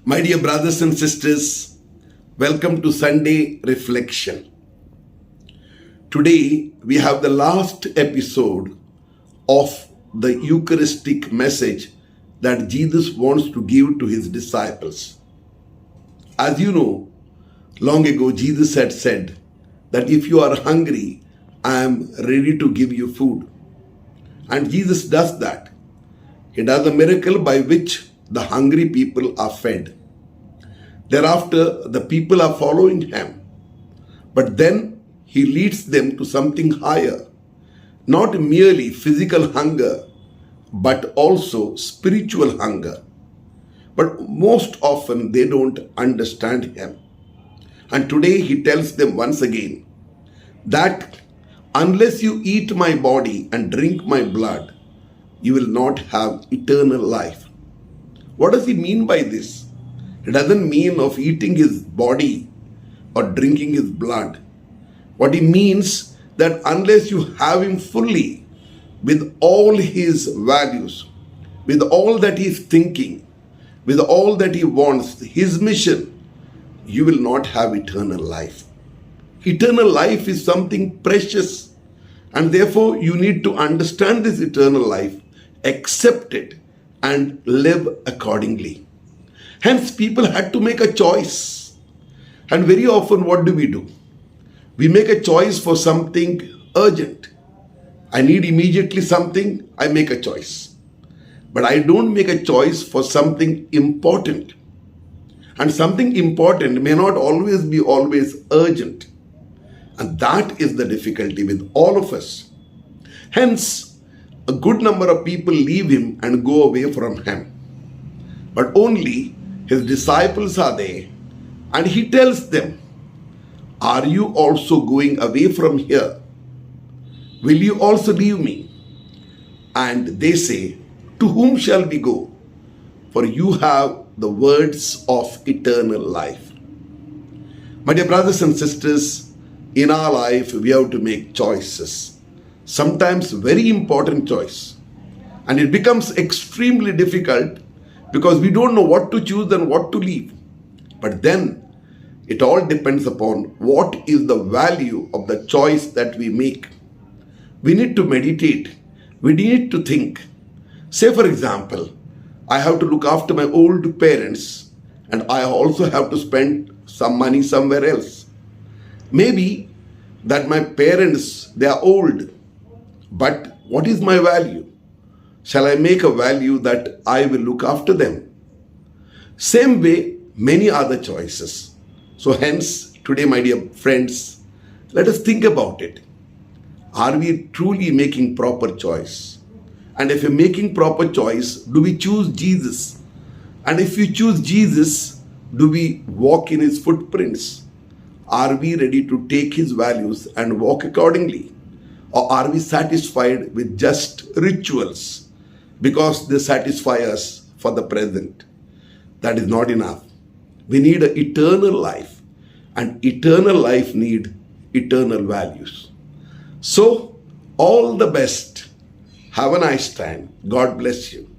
My dear brothers and sisters, welcome to Sunday Reflection. Today we have the last episode of the Eucharistic message that Jesus wants to give to his disciples. As you know, long ago Jesus had said that if you are hungry, I am ready to give you food. And Jesus does that. He does a miracle by which the hungry people are fed. Thereafter, the people are following him. But then he leads them to something higher. Not merely physical hunger, but also spiritual hunger. But most often they don't understand him. And today he tells them once again that unless you eat my body and drink my blood, you will not have eternal life. What does he mean by this? It doesn't mean of eating his body or drinking his blood. What he means that unless you have him fully with all his values, with all that he is thinking, with all that he wants, his mission, you will not have eternal life. Eternal life is something precious, and therefore you need to understand this eternal life, accept it, and live accordingly. Hence, people had to make a choice. And very often, what do? We make a choice for something urgent. I need immediately something, I make a choice. But I don't make a choice for something important. And something important may not always be urgent. And that is the difficulty with all of us. Hence, a good number of people leave him and go away from him. But only his disciples are there, and he tells them, are you also going away from here? Will you also leave me? And they say, to whom shall we go? For you have the words of eternal life. My dear brothers and sisters, in our life we have to make choices. Sometimes very important choice. And it becomes extremely difficult because we don't know what to choose and what to leave. But then it all depends upon what is the value of the choice that we make. We need to meditate. We need to think. Say for example, I have to look after my old parents and I also have to spend some money somewhere else. Maybe that my parents, they are old, but what is my value? Shall I make a value that I will look after them? Same way, many other choices. So hence, today, my dear friends, let us think about it. Are we truly making proper choice? And if we're making proper choice, do we choose Jesus? And if we choose Jesus, do we walk in his footprints? Are we ready to take his values and walk accordingly? Or are we satisfied with just rituals because they satisfy us for the present? That is not enough. We need an eternal life, and eternal life need eternal values. So, all the best. Have a nice time. God bless you.